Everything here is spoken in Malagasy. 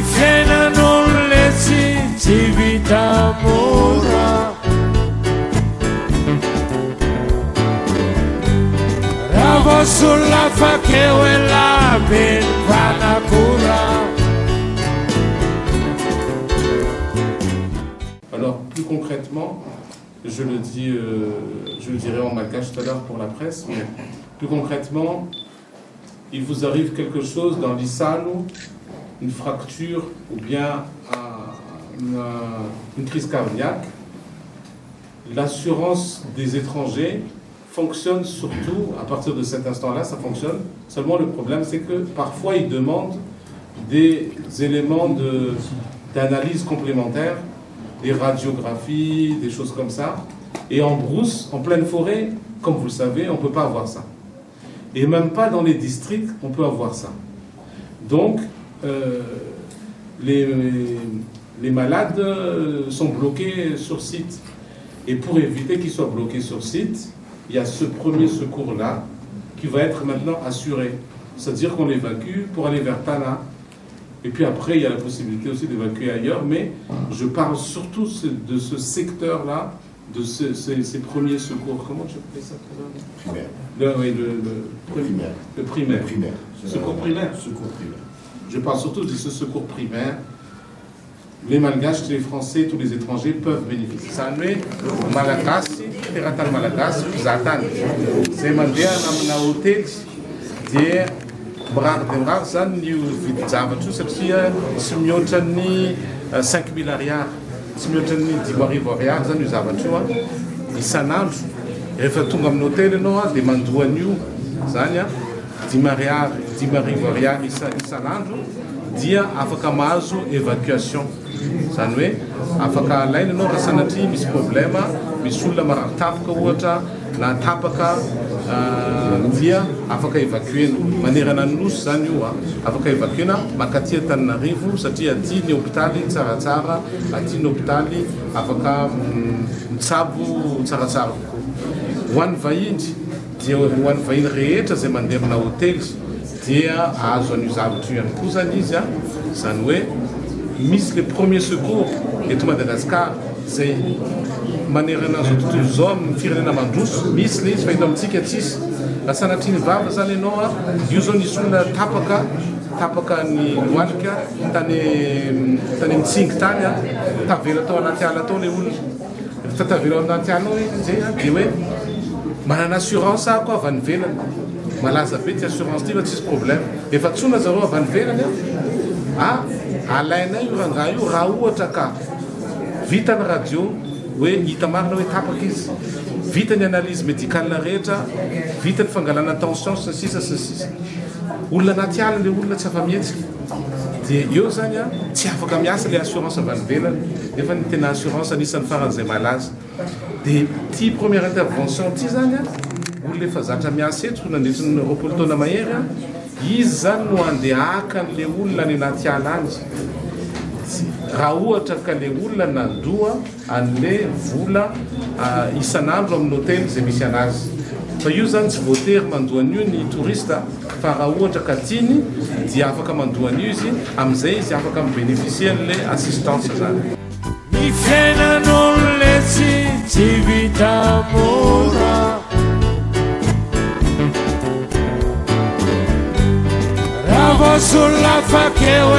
Ny fiainan'olona tsy vita mora raha vao solona fakeo ela beny mpanakora. Alors, plus concrètement, je le dirai en malgache tout à l'heure pour la presse, mais plus concrètement, il vous arrive quelque chose dans l'Issalo, une fracture ou bien une crise cardiaque. L'assurance des étrangers fonctionne surtout, à partir de cet instant-là, ça fonctionne. Seulement le problème, c'est que parfois, ils demandent des éléments d'analyse complémentaires, des radiographies, des choses comme ça. Et en brousse, en pleine forêt, comme vous le savez, on ne peut pas avoir ça. Et même pas dans les districts, on peut avoir ça. Donc, les malades sont bloqués sur site. Et pour éviter qu'ils soient bloqués sur site, il y a ce premier secours-là qui va être maintenant assuré. C'est-à-dire qu'on l'évacue pour aller vers Tana. Et puis après, il y a la possibilité aussi d'évacuer ailleurs, mais je parle surtout de ce secteur-là, de ces premiers secours. Comment tu appelles ça? Primaire. Oui, le primaire. Secours primaire. Secours primaire. Je parle surtout de ce secours primaire. Les Malgaches, les Français, tous les étrangers peuvent bénéficier. Ça nous est Malagasy, Teratan Malagasy, Zatan. C'est mandia na hôtel, dia brag de brag zany ny vidy zavatra satria tsy mihoatra ny 5 000 ariary, tsy mihoatra ny 10 arivo ariary zany io zavatra io isan'andro. Rehefa tonga amin'ny hôtel ianao dia mandoa an'io zany 10 arivo ariary isan'andro dia afaka mahazo évacuation. Zany hoe afaka alaina ianao raha sanatria misy problème, misy olona maratapoka ohatra na tapaka dia afaka évacuena manerana ny nosy zany io afaka évacuena makaty Antananarivo satria aty ny hôpitaly tsaratsara, aty ny hôpitaly afaka mitsabo tsaratsara kokoa. Ho an'ny vahiny dia ho an'ny vahiny rehetra izay mandeha amina hôtely dia azo an'io zavatra io ihany koa zany izy zany hoe misy le premier secours eto Madagasikara zay manerana an'izao tontolo izao amin'ny firenena mandroso misy le izy fa eto amintsika tsisy. Raha sanatria ny vava zany ianao io zao nisy olona tapaka ny lohalika tany mitsingy tany tavela tao anaty ala tao le olona. Rehefa tavela ao anaty ala zay dia hoe manana assurance ako avy any velany, malaza be ty assurance ty fa tsisy problème. Efa tsona zareo avy any velany alaina io raha io raha ohatra ka vita ny radio hoe hita marina hoe tapaka izy, vita ny analyse médicale rehetra, vita ny fangalana tension sy sisa. Olona anaty ala le olona tsy afa mihetsika dia eo zany tsy afaka miasa le assurance avy any velany. Efa ny tena assurance anisan'ny faran'izay malaza. Dia ty première intervention ty zany olona efa zatra miasa eto nandritra ny roapolo taona mahery izy zany no andeha haka an'le olona any anaty ala any. Raha ohatra ka le olona nandoa an'le vola isan'andro amin'ny hôtely izay misy anazy. Fa io zany tsy voatery mandoa an'io ny touriste, fa raha ohatra ka tiany dia afaka mandoa an'io izy, amin'izay izy afaka mibénéficier an'le assistance zany. Ny fiainan'olona tsy vita mora raha vao solona fakeo